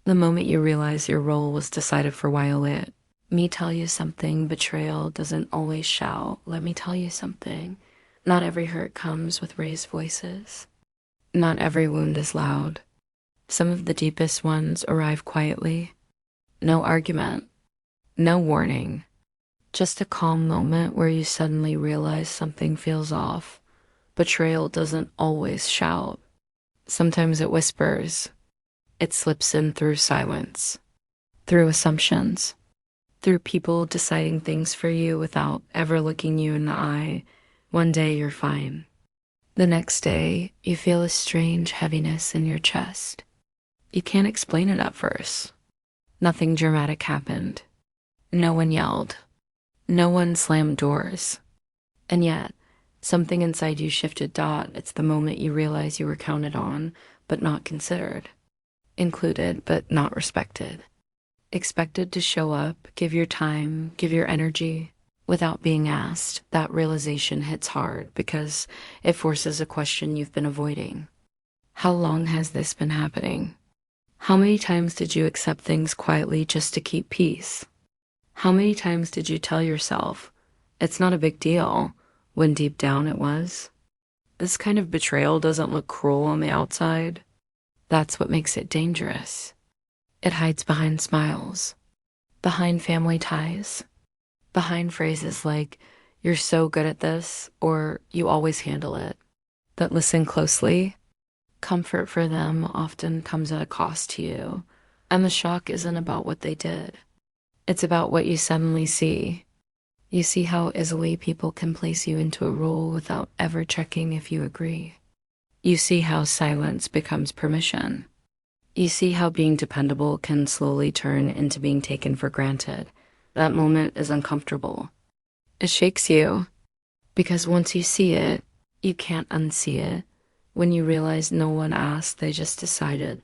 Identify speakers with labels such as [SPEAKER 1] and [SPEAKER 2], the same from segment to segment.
[SPEAKER 1] The moment you realize your role was decided for a while it. Me tell you something, betrayal doesn't always shout. Let me tell you something. Not every hurt comes with raised voices. Not every wound is loud. Some of the deepest ones arrive quietly. No argument, no warning. Just a calm moment where you suddenly realize something feels off. Betrayal doesn't always shout. Sometimes it whispers. It slips in through silence, through assumptions, through people deciding things for you without ever looking you in the eye. One day you're fine. The next day, you feel a strange heaviness in your chest. You can't explain it at first. Nothing dramatic happened. No one yelled. No one slammed doors. And yet, something inside you shifted. It's the moment you realize you were counted on, but not considered. Included, but not respected. Expected to show up, give your time, give your energy, without being asked. That realization hits hard because it forces a question you've been avoiding. How long has this been happening? How many times did you accept things quietly just to keep peace? How many times did you tell yourself, it's not a big deal, when deep down it was? This kind of betrayal doesn't look cruel on the outside. That's what makes it dangerous. It hides behind smiles, behind family ties, behind phrases like, you're so good at this, or you always handle it. But listen closely. Comfort for them often comes at a cost to you, and the shock isn't about what they did. It's about what you suddenly see. You see how easily people can place you into a role without ever checking if you agree. You see how silence becomes permission. You see how being dependable can slowly turn into being taken for granted. That moment is uncomfortable. It shakes you, because once you see it, you can't unsee it. When you realize no one asked, they just decided.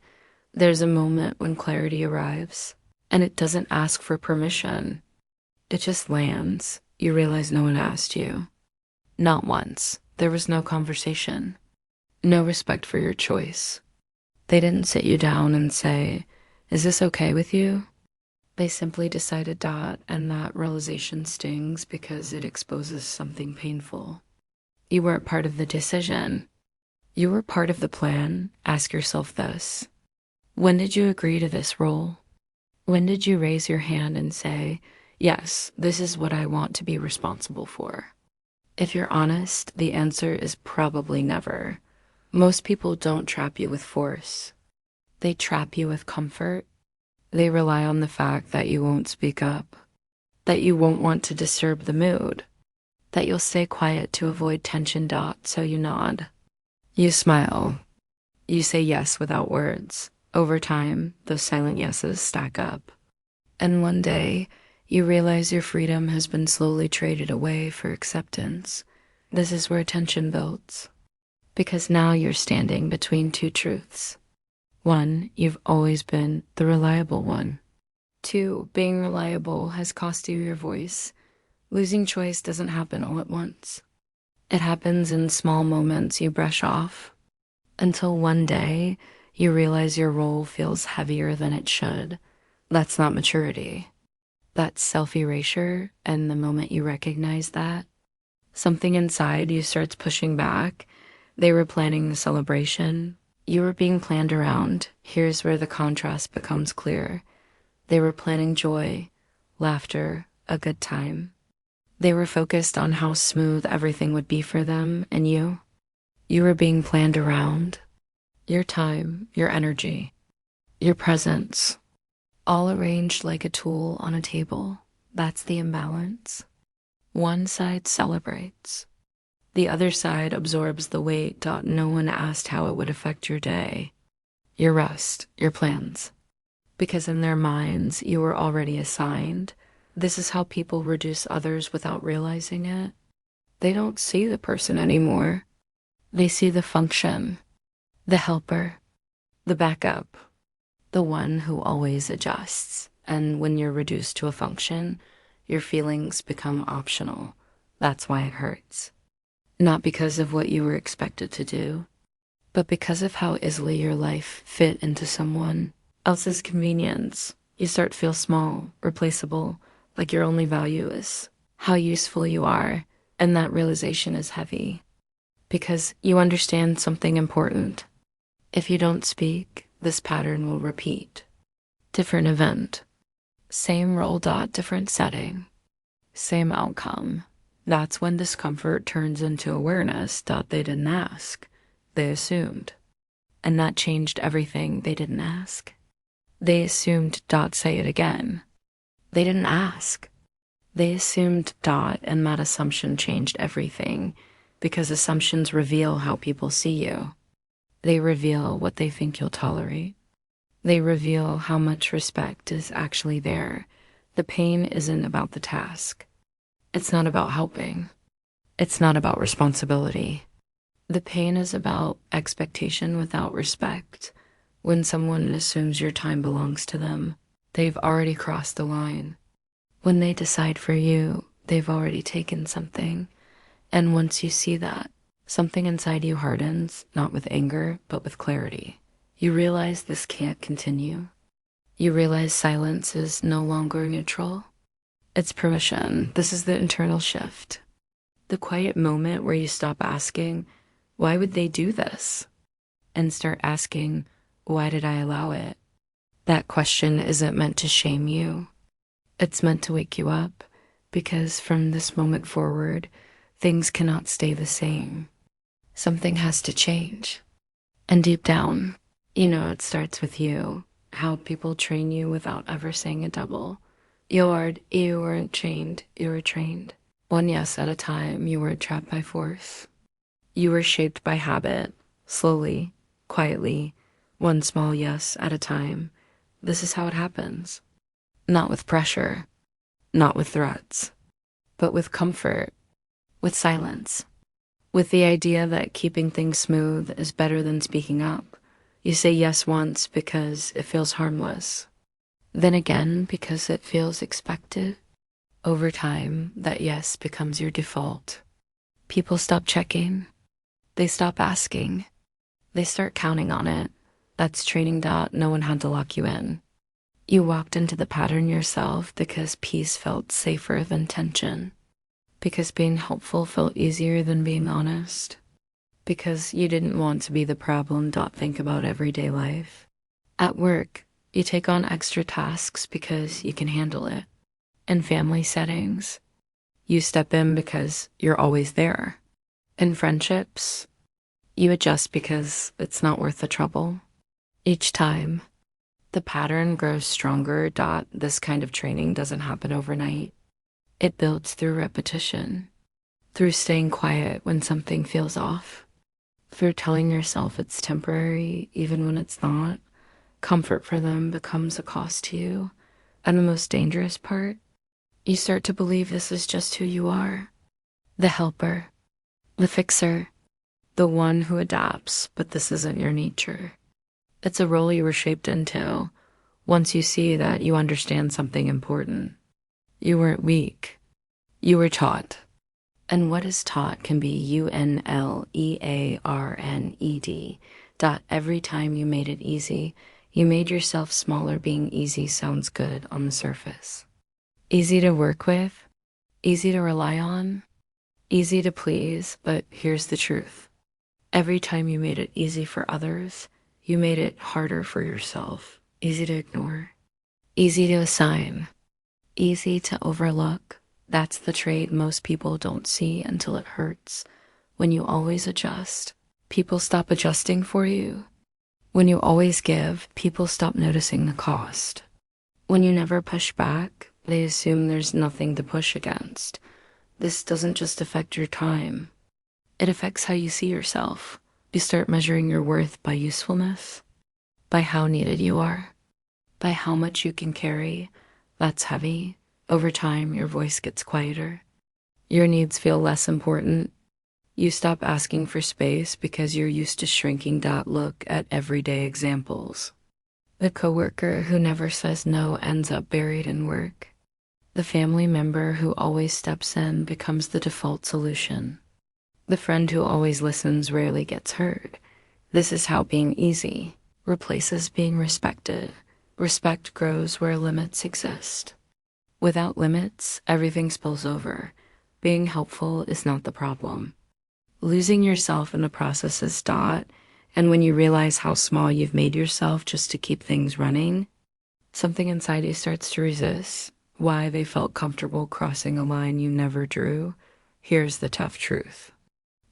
[SPEAKER 1] There's a moment when clarity arrives, and it doesn't ask for permission. It just lands. You realize no one asked you. Not once. There was no conversation. No respect for your choice. They didn't sit you down and say, is this okay with you? They simply decided. And that realization stings because it exposes something painful. You weren't part of the decision. You were part of the plan. Ask yourself this. When did you agree to this role? When did you raise your hand and say, yes, this is what I want to be responsible for? If you're honest, the answer is probably never. Most people don't trap you with force. They trap you with comfort. They rely on the fact that you won't speak up, that you won't want to disturb the mood, that you'll stay quiet to avoid tension. So you nod. You smile. You say yes without words. Over time, those silent yeses stack up. And one day, you realize your freedom has been slowly traded away for acceptance. This is where tension builds. Because now you're standing between two truths. One, you've always been the reliable one. Two, being reliable has cost you your voice. Losing choice doesn't happen all at once. It happens in small moments you brush off, until one day you realize your role feels heavier than it should. That's not maturity. That's self-erasure, and the moment you recognize that, something inside you starts pushing back. They were planning the celebration. You were being planned around. Here's where the contrast becomes clear. They were planning joy, laughter, a good time. They were focused on how smooth everything would be for them and you. You were being planned around. Your time, your energy, your presence, all arranged like a tool on a table. That's the imbalance. One side celebrates. The other side absorbs the weight. No one asked how it would affect your day, your rest, your plans. Because in their minds, you were already assigned. This is how people reduce others without realizing it. They don't see the person anymore. They see the function, the helper, the backup, the one who always adjusts. And when you're reduced to a function, your feelings become optional. That's why it hurts. Not because of what you were expected to do, but because of how easily your life fit into someone Else's convenience. You start to feel small, replaceable, like your only value is how useful you are, and that realization is heavy because you understand something important. If you don't speak, this pattern will repeat. Different event, same role. Different setting, same outcome. That's when discomfort turns into awareness. They didn't ask, they assumed. And that changed everything. They didn't ask. They assumed. Say it again. They didn't ask. They assumed. And that assumption changed everything because assumptions reveal how people see you. They reveal what they think you'll tolerate. They reveal how much respect is actually there. The pain isn't about the task. It's not about helping. It's not about responsibility. The pain is about expectation without respect. When someone assumes your time belongs to them, they've already crossed the line. When they decide for you, they've already taken something. And once you see that, something inside you hardens, not with anger, but with clarity. You realize this can't continue. You realize silence is no longer neutral. It's permission. This is the internal shift. The quiet moment where you stop asking, why would they do this? And start asking, why did I allow it? That question isn't meant to shame you. It's meant to wake you up, because from this moment forward, things cannot stay the same. Something has to change. And deep down, it starts with you. How people train you without ever saying a double. You weren't chained, you were trained. One yes at a time, you were trapped by force. You were shaped by habit, slowly, quietly, one small yes at a time. This is how it happens. Not with pressure, not with threats, but with comfort, with silence, with the idea that keeping things smooth is better than speaking up. You say yes once because it feels harmless, then again because it feels expected. Over time, that yes becomes your default. People stop checking. They stop asking. They start counting on it. That's training. No one had to lock you in. You walked into the pattern yourself because peace felt safer than tension. Because being helpful felt easier than being honest. Because you didn't want to be the problem. Think about everyday life. At work, you take on extra tasks because you can handle it. In family settings, you step in because you're always there. In friendships, you adjust because it's not worth the trouble. Each time, the pattern grows stronger. This kind of training doesn't happen overnight. It builds through repetition, through staying quiet when something feels off, through telling yourself it's temporary even when it's not. Comfort for them becomes a cost to you. And the most dangerous part, you start to believe this is just who you are. The helper, the fixer, the one who adapts, but this isn't your nature. It's a role you were shaped into. Once you see that, you understand something important. You weren't weak. You were taught. And what is taught can be UNLEARNED. Every time you made it easy, you made yourself smaller. Being easy sounds good on the surface. Easy to work with, easy to rely on, easy to please, but here's the truth. Every time you made it easy for others, you made it harder for yourself. Easy to ignore, easy to assign, easy to overlook. That's the trait most people don't see until it hurts. When you always adjust, people stop adjusting for you. When you always give, people stop noticing the cost. When you never push back, they assume there's nothing to push against. This doesn't just affect your time. It affects how you see yourself. You start measuring your worth by usefulness, by how needed you are, by how much you can carry. That's heavy. Over time, your voice gets quieter. Your needs feel less important. You stop asking for space because you're used to shrinking. Look at everyday examples. The coworker who never says no ends up buried in work. The family member who always steps in becomes the default solution. The friend who always listens rarely gets heard. This is how being easy replaces being respected. Respect grows where limits exist. Without limits, everything spills over. Being helpful is not the problem. Losing yourself in the process is dot, and when you realize how small you've made yourself just to keep things running, something inside you starts to resist why they felt comfortable crossing a line you never drew. Here's the tough truth.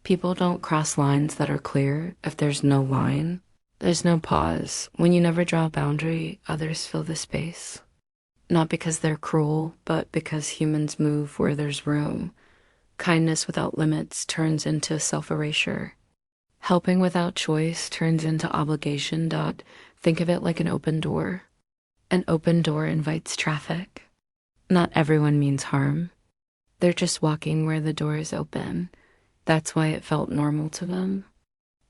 [SPEAKER 1] People don't cross lines that are clear if there's no line. There's no pause. When you never draw a boundary, others fill the space. Not because they're cruel, but because humans move where there's room. Kindness without limits turns into self-erasure. Helping without choice turns into obligation. Think of it like an open door. An open door invites traffic. Not everyone means harm. They're just walking where the door is open. That's why it felt normal to them.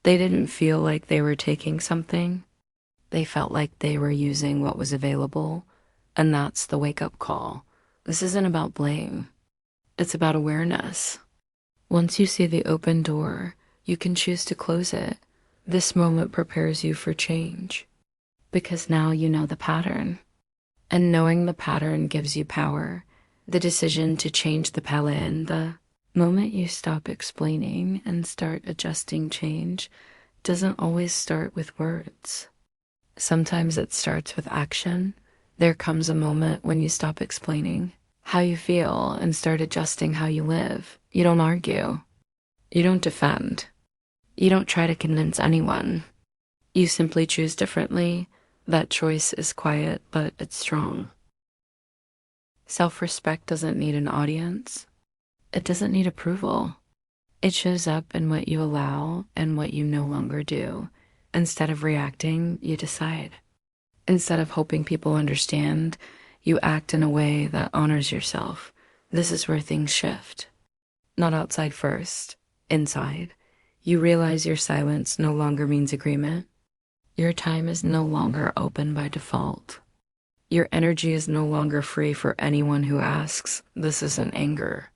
[SPEAKER 1] They didn't feel like they were taking something. They felt like they were using what was available. And that's the wake-up call. This isn't about blame. It's about awareness. Once you see the open door, you can choose to close it. This moment prepares you for change. Because now you know the pattern. And knowing the pattern gives you power. The decision to change the pattern. The moment you stop explaining and start adjusting change doesn't always start with words. Sometimes it starts with action. There comes a moment when you stop explaining how you feel and start adjusting how you live. You don't argue. You don't defend. You don't try to convince anyone. You simply choose differently. That choice is quiet, but it's strong. Self-respect doesn't need an audience. It doesn't need approval. It shows up in what you allow and what you no longer do. Instead of reacting, you decide. Instead of hoping people understand, you act in a way that honors yourself. This is where things shift. Not outside first, inside. You realize your silence no longer means agreement. Your time is no longer open by default. Your energy is no longer free for anyone who asks. This isn't anger.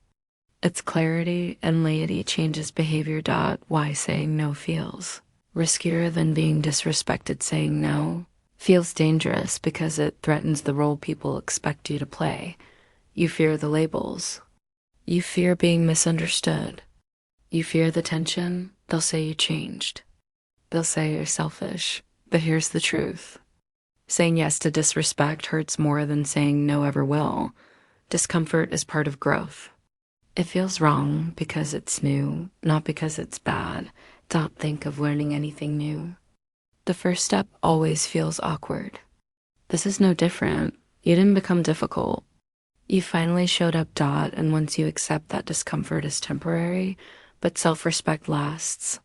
[SPEAKER 1] It's clarity, and laity changes behavior. Why saying no feels riskier than being disrespected. Saying no feels dangerous because it threatens the role people expect you to play. You fear the labels. You fear being misunderstood. You fear the tension. They'll say you changed. They'll say you're selfish. But here's the truth. Saying yes to disrespect hurts more than saying no ever will. Discomfort is part of growth. It feels wrong because it's new, not because it's bad. Don't think of learning anything new. The first step always feels awkward. This is no different. You didn't become difficult. You finally showed up. And once you accept that discomfort is temporary, but self-respect lasts,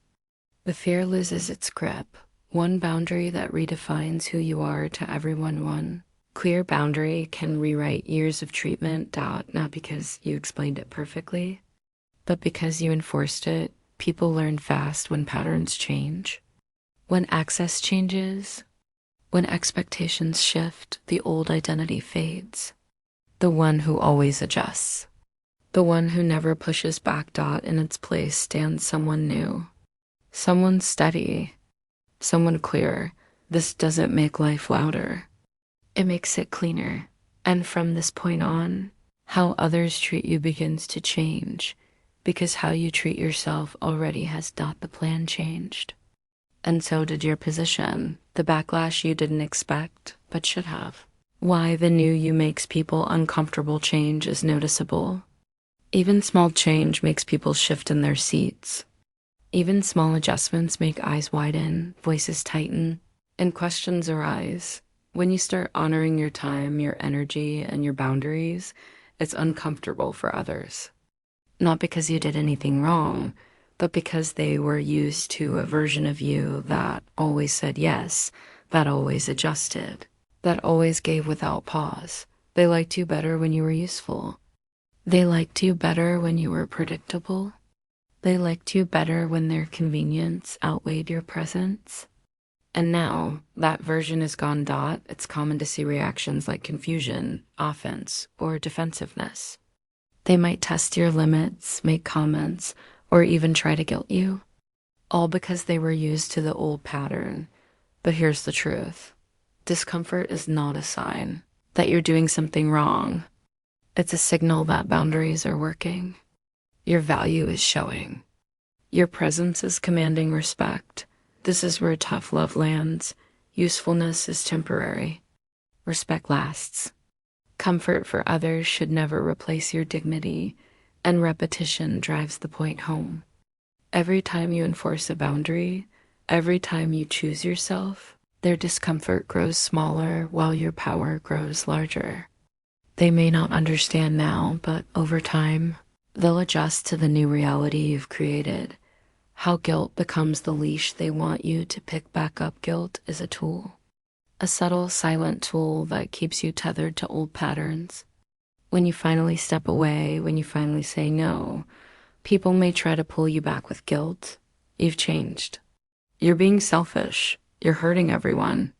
[SPEAKER 1] the fear loses its grip. One boundary that redefines who you are to everyone. One clear boundary can rewrite years of treatment. Not because you explained it perfectly, but because you enforced it. People learn fast when patterns change. When access changes, when expectations shift, the old identity fades. The one who always adjusts. The one who never pushes back. In its place stands someone new. Someone steady. Someone clear. This doesn't make life louder. It makes it cleaner. And from this point on, how others treat you begins to change, because how you treat yourself already has. The plan changed. And so did your position. The backlash you didn't expect, but should have. Why the new you makes people uncomfortable. Change is noticeable. Even small change makes people shift in their seats. Even small adjustments make eyes widen, voices tighten, and questions arise. When you start honoring your time, your energy, and your boundaries, it's uncomfortable for others. Not because you did anything wrong, but because they were used to a version of you that always said yes, that always adjusted, that always gave without pause. They liked you better when you were useful. They liked you better when you were predictable. They liked you better when their convenience outweighed your presence. And now, that version is gone. It's common to see reactions like confusion, offense, or defensiveness. They might test your limits, make comments, or even try to guilt you, all because they were used to the old pattern. But here's the truth. Discomfort is not a sign that you're doing something wrong. It's a signal that boundaries are working. Your value is showing. Your presence is commanding respect. This is where tough love lands. Usefulness is temporary. Respect lasts. Comfort for others should never replace your dignity, and repetition drives the point home. Every time you enforce a boundary, every time you choose yourself, their discomfort grows smaller while your power grows larger. They may not understand now, but over time, they'll adjust to the new reality you've created. How guilt becomes the leash they want you to pick back up. Guilt is a tool. A subtle, silent tool that keeps you tethered to old patterns. When you finally step away, when you finally say no, people may try to pull you back with guilt. You've changed. You're being selfish. You're hurting everyone.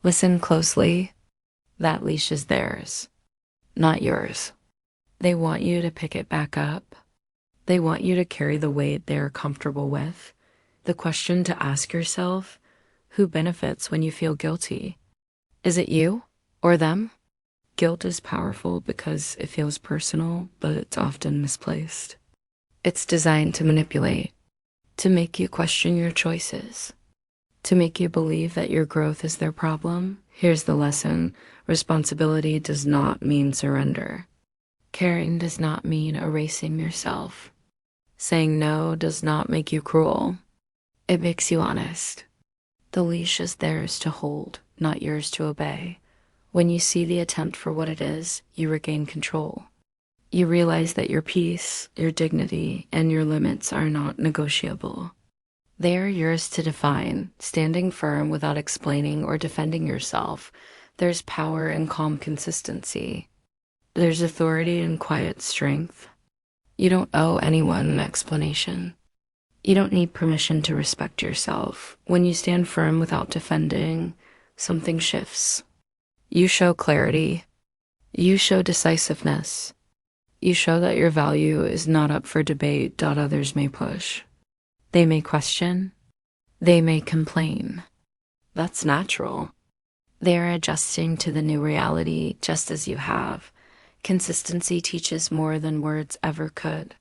[SPEAKER 1] Listen closely. That leash is theirs, not yours. They want you to pick it back up. They want you to carry the weight they're comfortable with. The question to ask yourself, who benefits when you feel guilty? Is it you or them? Guilt is powerful because it feels personal, but it's often misplaced. It's designed to manipulate, to make you question your choices, to make you believe that your growth is their problem. Here's the lesson. Responsibility does not mean surrender. Caring does not mean erasing yourself. Saying no does not make you cruel. It makes you honest. The leash is theirs to hold, not yours to obey. When you see the attempt for what it is, you regain control. You realize that your peace, your dignity, and your limits are not negotiable. They are yours to define, standing firm without explaining or defending yourself. There's power in calm consistency. There's authority in quiet strength. You don't owe anyone an explanation. You don't need permission to respect yourself. When you stand firm without defending, something shifts. You show clarity. You show decisiveness. You show that your value is not up for debate. Others may push. They may question. They may complain. That's natural. They are adjusting to the new reality just as you have. Consistency teaches more than words ever could.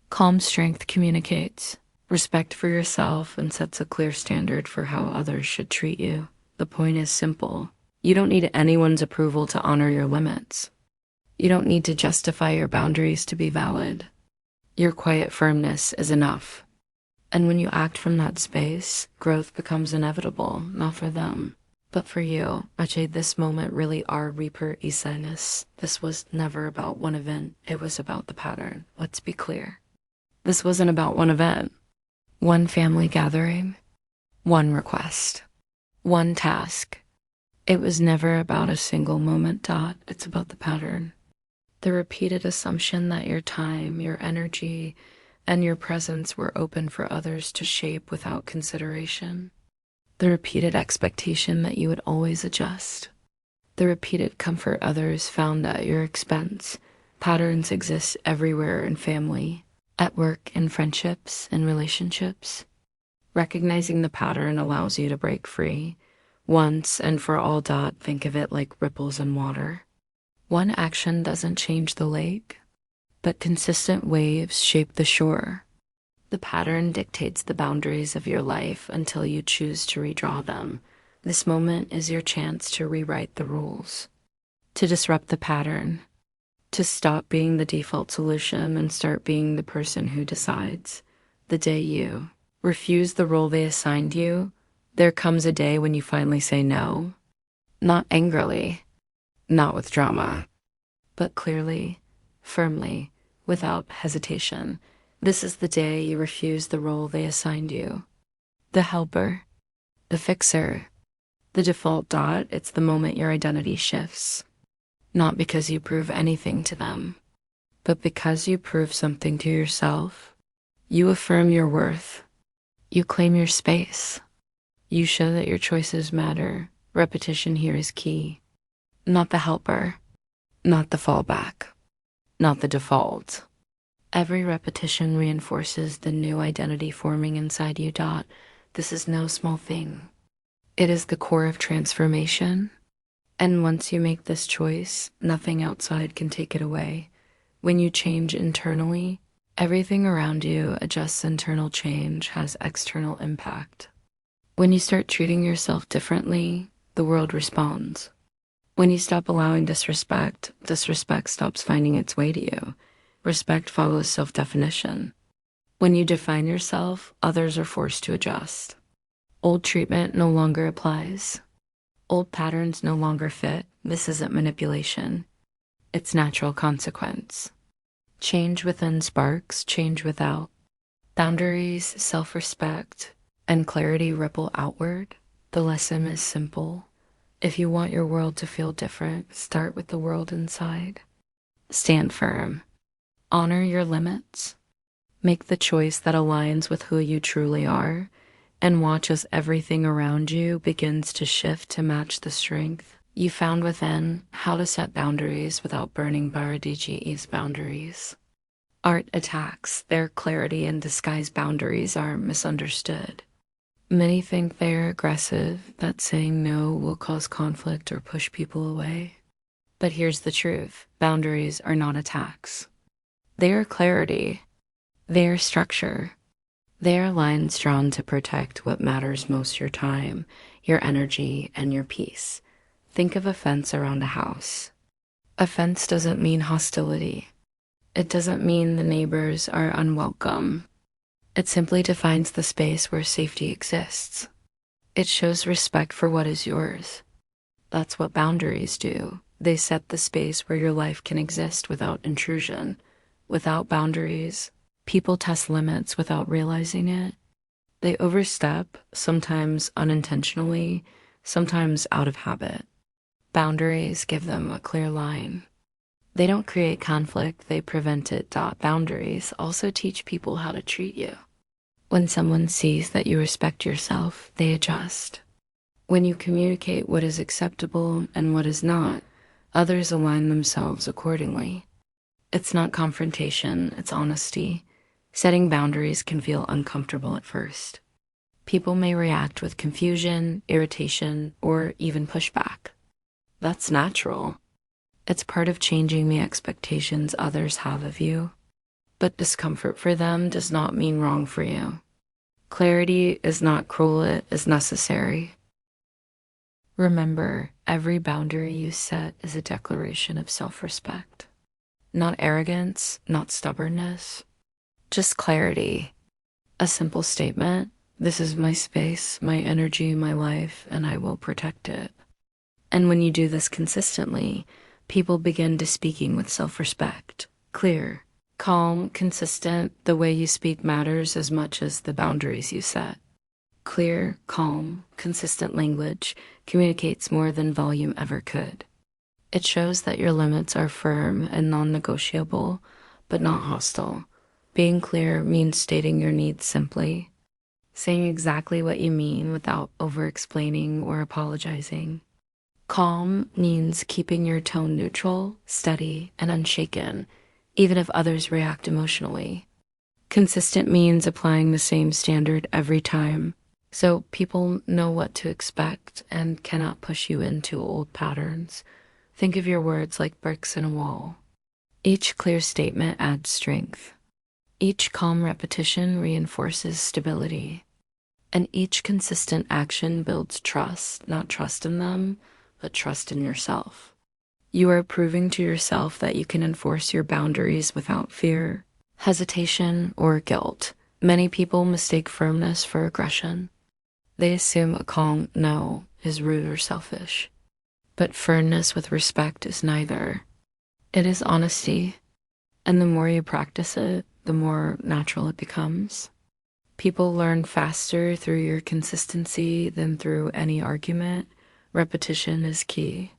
[SPEAKER 1] Calm strength communicates respect for yourself and sets a clear standard for how others should treat you. The point is simple. You don't need anyone's approval to honor your limits. You don't need to justify your boundaries to be valid. Your quiet firmness is enough. And when you act from that space, growth becomes inevitable, not for them, but for you. Ajay, this moment really are Reaper Isanis. This was never about one event. It was about the pattern. Let's be clear. This wasn't about one event, one family gathering, one request, one task. It was never about a single moment. It's about the pattern. The repeated assumption that your time, your energy, and your presence were open for others to shape without consideration. The repeated expectation that you would always adjust. The repeated comfort others found at your expense. Patterns exist everywhere in family, at work, in friendships, in relationships. Recognizing the pattern allows you to break free. Once and for all. Think of it like ripples in water. One action doesn't change the lake, but consistent waves shape the shore. The pattern dictates the boundaries of your life until you choose to redraw them. This moment is your chance to rewrite the rules, to disrupt the pattern, to stop being the default solution and start being the person who decides. The day you refuse the role they assigned you, there comes a day when you finally say no. Not angrily, not with drama, but clearly, firmly, without hesitation. This is the day you refuse the role they assigned you. The helper, the fixer, the default. It's the moment your identity shifts. Not because you prove anything to them, but because you prove something to yourself. You affirm your worth. You claim your space. You show that your choices matter. Repetition here is key. Not the helper, not the fallback, not the default. Every repetition reinforces the new identity forming inside you. This is no small thing. It is the core of transformation. And once you make this choice, nothing outside can take it away. When you change internally, everything around you adjusts. Internal change has external impact. When you start treating yourself differently, the world responds. When you stop allowing disrespect, disrespect stops finding its way to you. Respect follows self-definition. When you define yourself, others are forced to adjust. Old treatment no longer applies. Old patterns no longer fit. This isn't manipulation. It's natural consequence. Change within sparks change without. Boundaries, self-respect, and clarity ripple outward. The lesson is simple. If you want your world to feel different, start with the world inside. Stand firm. Honor your limits. Make the choice that aligns with who you truly are, and watch as everything around you begins to shift to match the strength you found within. How to set boundaries without burning Baradigi's boundaries. Art attacks their clarity and disguised boundaries are misunderstood. Many think they're aggressive, that saying no will cause conflict or push people away. But here's the truth. Boundaries are not attacks. They are clarity. They are structure. They are lines drawn to protect what matters most: your time, your energy, and your peace. Think of a fence around a house. A fence doesn't mean hostility. It doesn't mean the neighbors are unwelcome. It simply defines the space where safety exists. It shows respect for what is yours. That's what boundaries do. They set the space where your life can exist without intrusion. Without boundaries, people test limits without realizing it. They overstep, sometimes unintentionally, sometimes out of habit. Boundaries give them a clear line. They don't create conflict, they prevent it. Boundaries also teach people how to treat you. When someone sees that you respect yourself, they adjust. When you communicate what is acceptable and what is not, others align themselves accordingly. It's not confrontation, it's honesty. Setting boundaries can feel uncomfortable at first. People may react with confusion, irritation, or even pushback. That's natural. It's part of changing the expectations others have of you. But discomfort for them does not mean wrong for you. Clarity is not cruel, it is necessary. Remember, every boundary you set is a declaration of self-respect. Not arrogance, not stubbornness, just clarity. A simple statement: this is my space, my energy, my life, and I will protect it. And when you do this consistently, people begin to speaking with self-respect. Clear, calm, consistent. The way you speak matters as much as the boundaries you set. Clear, calm, consistent language communicates more than volume ever could. It shows that your limits are firm and non-negotiable, but not hostile. Being clear means stating your needs simply, saying exactly what you mean without over-explaining or apologizing. Calm means keeping your tone neutral, steady, and unshaken, even if others react emotionally. Consistent means applying the same standard every time, so people know what to expect and cannot push you into old patterns. Think of your words like bricks in a wall. Each clear statement adds strength. Each calm repetition reinforces stability. And each consistent action builds trust, not trust in them, but trust in yourself. You are proving to yourself that you can enforce your boundaries without fear, hesitation, or guilt. Many people mistake firmness for aggression. They assume a calm no is rude or selfish. But firmness with respect is neither. It is honesty, and the more you practice it, the more natural it becomes. People learn faster through your consistency than through any argument. Repetition is key.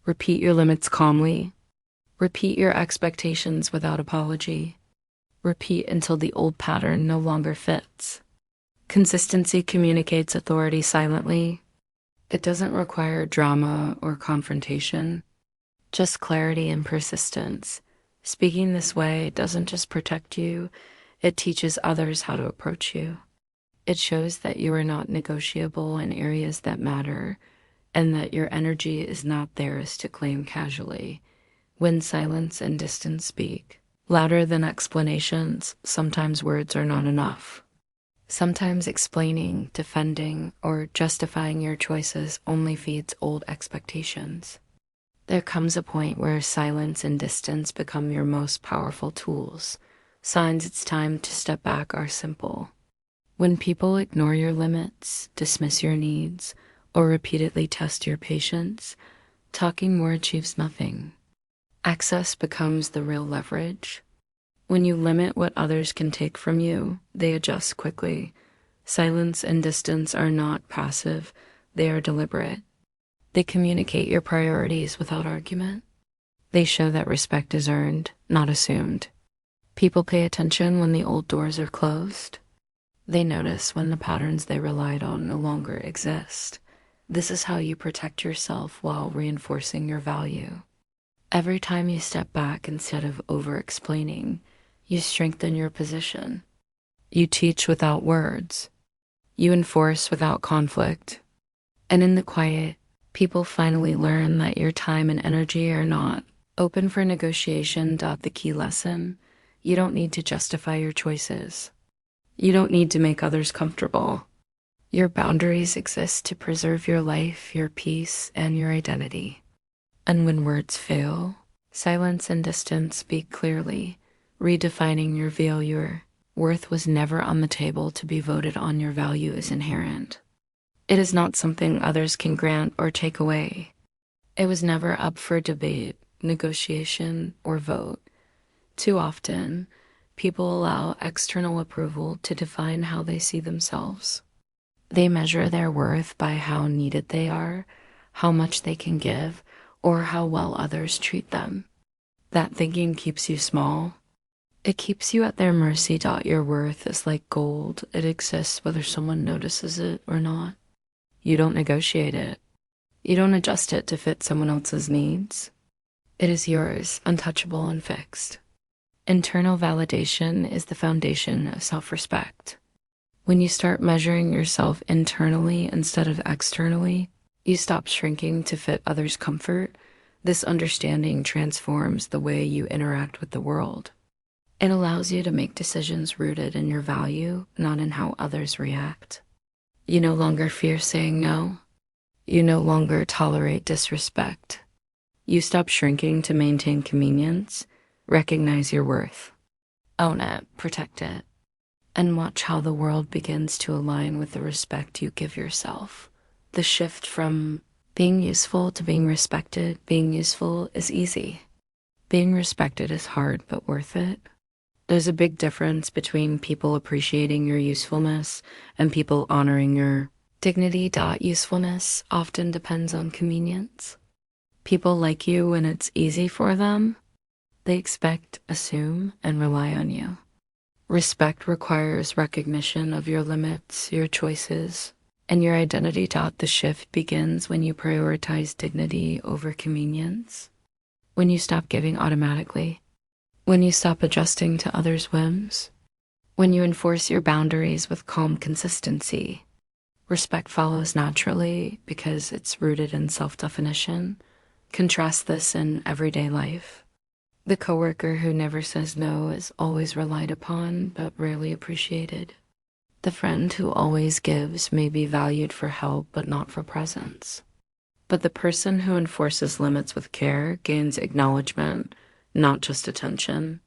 [SPEAKER 1] Repeat your limits calmly. Repeat your expectations without apology. Repeat until the old pattern no longer fits. Consistency communicates authority silently. It doesn't require drama or confrontation, just clarity and persistence. Speaking this way doesn't just protect you, it teaches others how to approach you. It shows that you are not negotiable in areas that matter and that your energy is not theirs to claim casually. When silence and distance speak, louder than explanations, sometimes words are not enough. Sometimes explaining, defending, or justifying your choices only feeds old expectations. There comes a point where silence and distance become your most powerful tools. Signs it's time to step back are simple. When people ignore your limits, dismiss your needs, or repeatedly test your patience, talking more achieves nothing. Access becomes the real leverage. When you limit what others can take from you, they adjust quickly. Silence and distance are not passive, they are deliberate. They communicate your priorities without argument. They show that respect is earned, not assumed. People pay attention when the old doors are closed. They notice when the patterns they relied on no longer exist. This is how you protect yourself while reinforcing your value. Every time you step back instead of over-explaining, you strengthen your position. You teach without words. You enforce without conflict. And in the quiet, people finally learn that your time and energy are not open for negotiation. The key lesson: you don't need to justify your choices. You don't need to make others comfortable. Your boundaries exist to preserve your life, your peace, and your identity. And when words fail, silence and distance speak clearly, redefining your value. Your worth was never on the table to be voted on. Your value is inherent. It is not something others can grant or take away. It was never up for debate, negotiation, or vote. Too often, people allow external approval to define how they see themselves. They measure their worth by how needed they are, how much they can give, or how well others treat them. That thinking keeps you small. It keeps you at their mercy. Your worth is like gold. It exists whether someone notices it or not. You don't negotiate it. You don't adjust it to fit someone else's needs. It is yours, untouchable and fixed. Internal validation is the foundation of self-respect. When you start measuring yourself internally instead of externally, you stop shrinking to fit others' comfort. This understanding transforms the way you interact with the world. It allows you to make decisions rooted in your value, not in how others react. You no longer fear saying no. You no longer tolerate disrespect. You stop shrinking to maintain convenience. Recognize your worth. Own it, protect it, and watch how the world begins to align with the respect you give yourself. The shift from being useful to being respected. Being useful is easy. Being respected is hard, but worth it. There's a big difference between people appreciating your usefulness and people honoring your dignity. Usefulness often depends on convenience. People like you when it's easy for them. They expect, assume, and rely on you. Respect requires recognition of your limits, your choices, and your identity. The shift begins when you prioritize dignity over convenience. When you stop giving automatically. When you stop adjusting to others' whims. When you enforce your boundaries with calm consistency. Respect follows naturally because it's rooted in self-definition. Contrast this in everyday life. The coworker who never says no is always relied upon but rarely appreciated. The friend who always gives may be valued for help but not for presence. But the person who enforces limits with care gains acknowledgement, not just attention.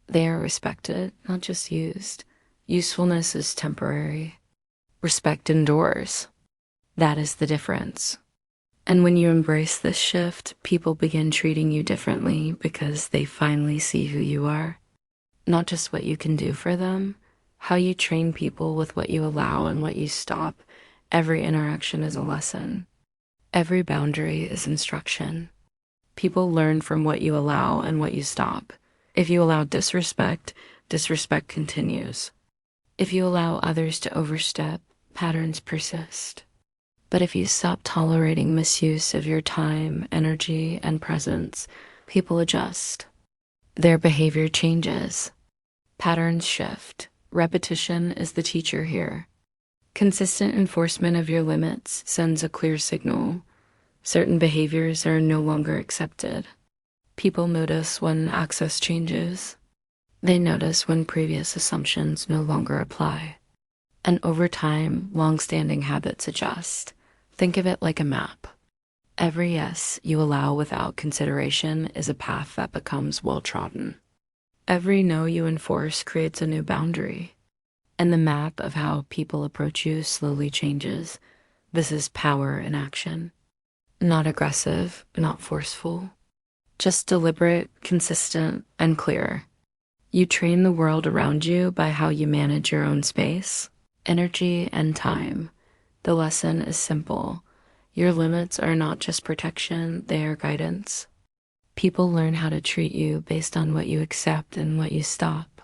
[SPEAKER 1] They are respected, not just used. Usefulness is temporary. Respect endures. That is the difference. And when you embrace this shift, people begin treating you differently because they finally see who you are. Not just what you can do for them, how you train people with what you allow and what you stop. Every interaction is a lesson. Every boundary is instruction. People learn from what you allow and what you stop. If you allow disrespect, disrespect continues. If you allow others to overstep, patterns persist. But if you stop tolerating misuse of your time, energy, and presence, people adjust. Their behavior changes. Patterns shift. Repetition is the teacher here. Consistent enforcement of your limits sends a clear signal. Certain behaviors are no longer accepted. People notice when access changes. They notice when previous assumptions no longer apply. And over time, long-standing habits adjust. Think of it like a map. Every yes you allow without consideration is a path that becomes well-trodden. Every no you enforce creates a new boundary. And the map of how people approach you slowly changes. This is power in action. Not aggressive, not forceful. Just deliberate, consistent, and clear. You train the world around you by how you manage your own space, energy, and time. The lesson is simple. Your limits are not just protection, they are guidance. People learn how to treat you based on what you accept and what you stop.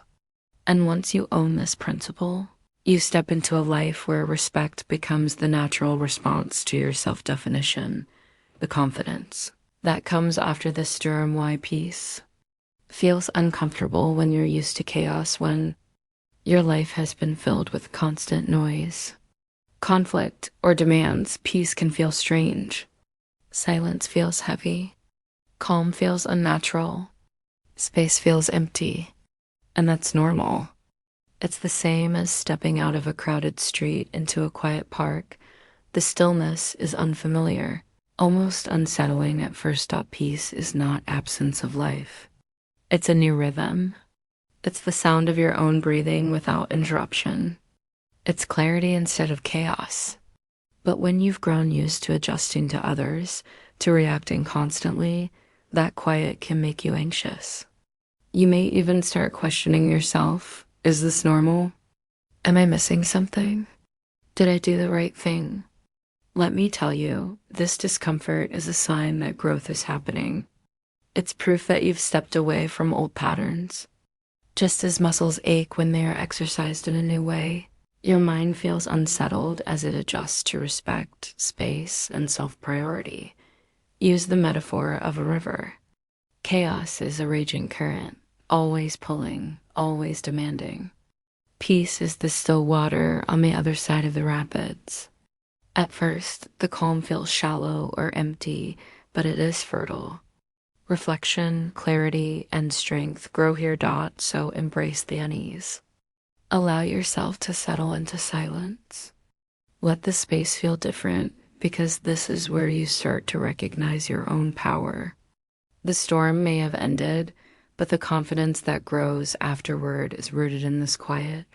[SPEAKER 1] And once you own this principle, you step into a life where respect becomes the natural response to your self-definition, the confidence that comes after the storm. Why peace feels uncomfortable when you're used to chaos, when your life has been filled with constant noise, conflict, or demands. Peace can feel strange. Silence feels heavy. Calm feels unnatural. Space feels empty. And that's normal. It's the same as stepping out of a crowded street into a quiet park. The stillness is unfamiliar, almost unsettling at first. Peace is not absence of life. It's a new rhythm. It's the sound of your own breathing without interruption. It's clarity instead of chaos. But when you've grown used to adjusting to others, to reacting constantly, that quiet can make you anxious. You may even start questioning yourself. Is this normal? Am I missing something? Did I do the right thing? Let me tell you, this discomfort is a sign that growth is happening. It's proof that you've stepped away from old patterns. Just as muscles ache when they are exercised in a new way, your mind feels unsettled as it adjusts to respect, space, and self-priority. Use the metaphor of a river. Chaos is a raging current, always pulling, always demanding. Peace is the still water on the other side of the rapids. At first, the calm feels shallow or empty, but it is fertile. Reflection, clarity, and strength grow here. So embrace the unease. Allow yourself to settle into silence. Let the space feel different, because this is where you start to recognize your own power. The storm may have ended, but the confidence that grows afterward is rooted in this quiet.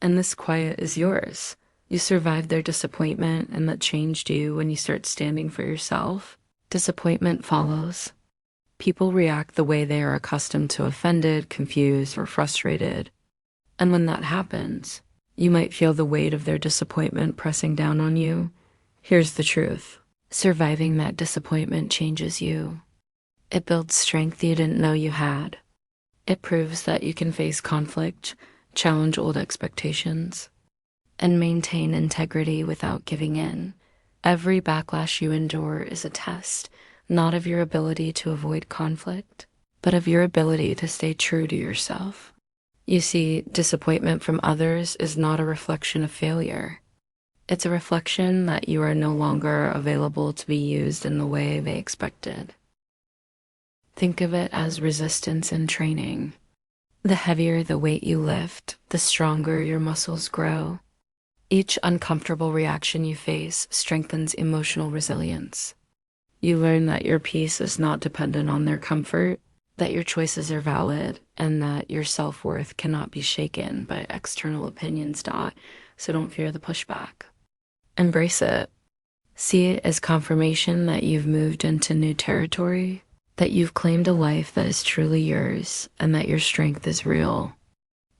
[SPEAKER 1] And this quiet is yours. You survived their disappointment, and that changed you. When you start standing for yourself, disappointment follows. People react the way they are accustomed to: offended, confused, or frustrated. And when that happens, you might feel the weight of their disappointment pressing down on you. Here's the truth. Surviving that disappointment changes you. It builds strength you didn't know you had. It proves that you can face conflict, challenge old expectations, and maintain integrity without giving in. Every backlash you endure is a test, not of your ability to avoid conflict, but of your ability to stay true to yourself. You see, disappointment from others is not a reflection of failure. It's a reflection that you are no longer available to be used in the way they expected. Think of it as resistance in training. The heavier the weight you lift, the stronger your muscles grow. Each uncomfortable reaction you face strengthens emotional resilience. You learn that your peace is not dependent on their comfort, that your choices are valid, and that your self-worth cannot be shaken by external opinions. So don't fear the pushback. Embrace it. See it as confirmation that you've moved into new territory, that you've claimed a life that is truly yours, and that your strength is real.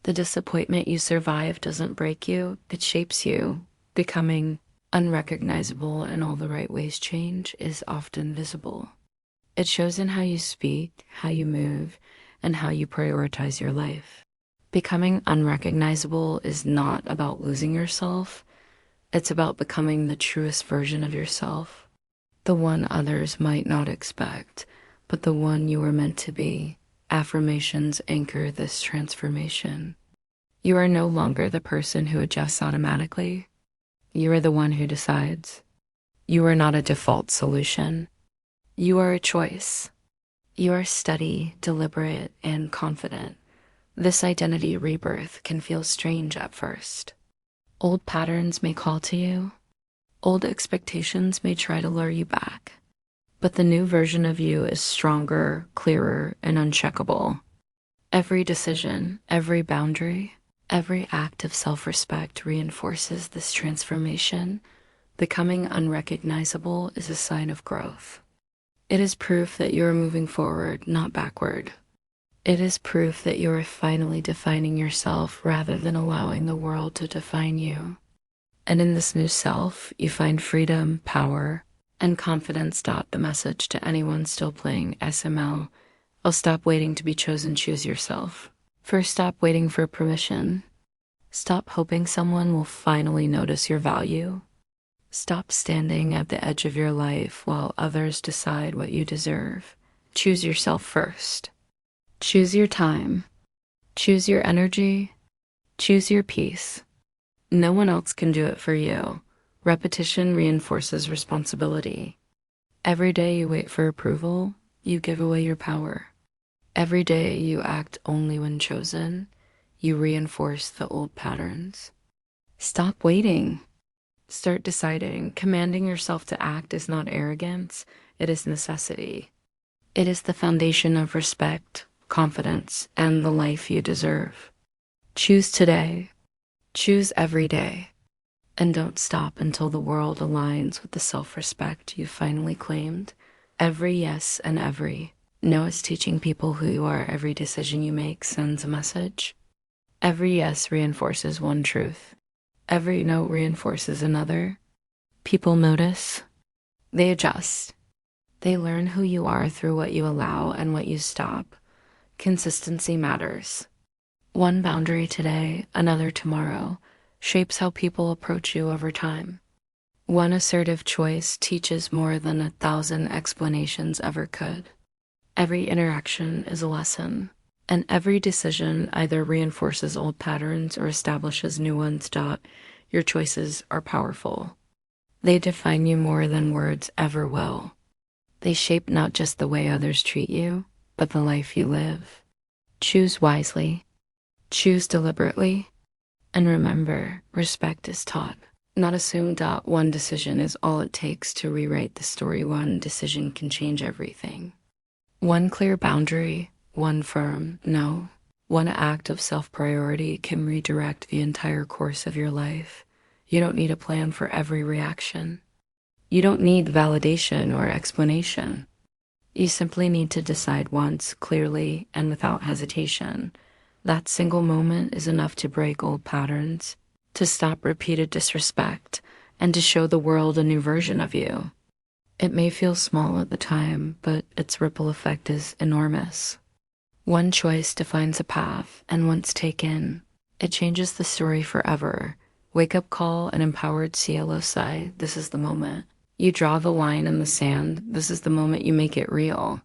[SPEAKER 1] The disappointment you survive doesn't break you, it shapes you. Becoming unrecognizable in all the right ways change is often visible. It shows in how you speak, how you move, and how you prioritize your life. Becoming unrecognizable is not about losing yourself. It's about becoming the truest version of yourself, the one others might not expect, but the one you were meant to be. Affirmations anchor this transformation. You are no longer the person who adjusts automatically. You are the one who decides. You are not a default solution. You are a choice. You are steady, deliberate, and confident. This identity rebirth can feel strange at first. Old patterns may call to you. Old expectations may try to lure you back. But the new version of you is stronger, clearer, and uncheckable. Every decision, every boundary, every act of self-respect reinforces this transformation. Becoming unrecognizable is a sign of growth. It is proof that you are moving forward, not backward. It is proof that you are finally defining yourself rather than allowing the world to define you. And in this new self, you find freedom, power, and confidence. The message to anyone still playing SML. I'll stop waiting to be chosen, choose yourself. First, stop waiting for permission. Stop hoping someone will finally notice your value. Stop standing at the edge of your life while others decide what you deserve. Choose yourself first. Choose your time. Choose your energy. Choose your peace. No one else can do it for you. Repetition reinforces responsibility. Every day you wait for approval, you give away your power. Every day you act only when chosen, you reinforce the old patterns. Stop waiting. Start deciding. Commanding yourself to act is not arrogance, it is necessity. It is the foundation of respect, confidence, and the life you deserve. Choose today. Choose every day. And don't stop until the world aligns with the self-respect you finally claimed. Every yes and every no is teaching people who you are. Every decision you make sends a message. Every yes reinforces one truth. Every no reinforces another. People notice. They adjust. They learn who you are through what you allow and what you stop. Consistency matters. One boundary today, another tomorrow, shapes how people approach you over time. One assertive choice teaches more than 1,000 explanations ever could. Every interaction is a lesson, and every decision either reinforces old patterns or establishes new ones. Your choices are powerful. They define you more than words ever will. They shape not just the way others treat you, but the life you live. Choose wisely. Choose deliberately. And remember, respect is taught, not assumed. One decision is all it takes to rewrite the story. One decision can change everything. One clear boundary, one firm no, one act of self-priority can redirect the entire course of your life. You don't need a plan for every reaction. You don't need validation or explanation. You simply need to decide once, clearly, and without hesitation. That single moment is enough to break old patterns, to stop repeated disrespect, and to show the world a new version of you. It may feel small at the time, but its ripple effect is enormous. One choice defines a path, and once taken, it changes the story forever. Wake-up call and empowered cielo sigh. This is the moment. You draw the line in the sand. This is the moment you make it real.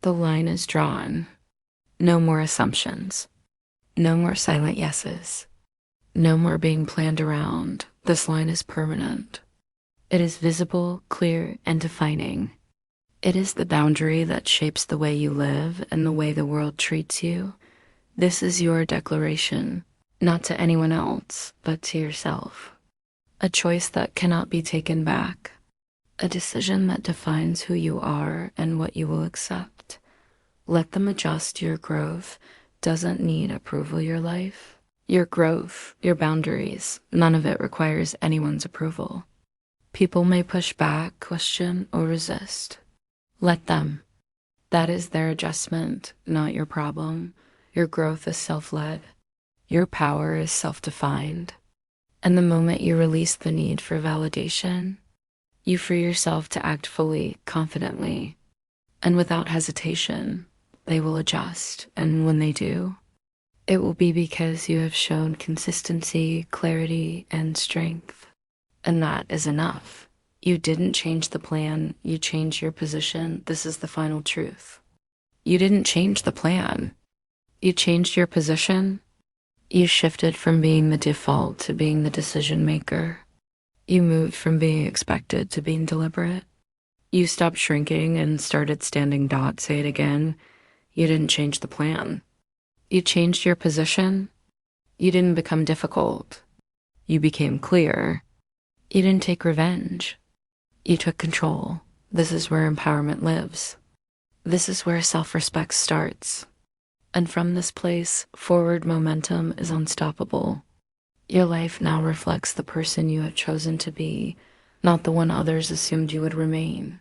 [SPEAKER 1] The line is drawn. No more assumptions. No more silent yeses. No more being planned around. This line is permanent. It is visible, clear, and defining. It is the boundary that shapes the way you live and the way the world treats you. This is your declaration, not to anyone else, but to yourself. A choice that cannot be taken back. A decision that defines who you are and what you will accept. Let them adjust. Your growth doesn't need approval. Your life, your growth, your boundaries, none of it requires anyone's approval. People may push back, question, or resist. Let them. That is their adjustment, not your problem. Your growth is self-led. Your power is self-defined. And the moment you release the need for validation, you free yourself to act fully, confidently, and without hesitation. They will adjust, and when they do, it will be because you have shown consistency, clarity, and strength. And that is enough. You didn't change the plan, you changed your position. This is the final truth. You didn't change the plan. You changed your position. You shifted from being the default to being the decision maker. You moved from being expected to being deliberate. You stopped shrinking and started standing dot. Say it again. You didn't change the plan. You changed your position. You didn't become difficult. You became clear. You didn't take revenge. You took control. This is where empowerment lives. This is where self-respect starts. And from this place, forward momentum is unstoppable. Your life now reflects the person you have chosen to be, not the one others assumed you would remain.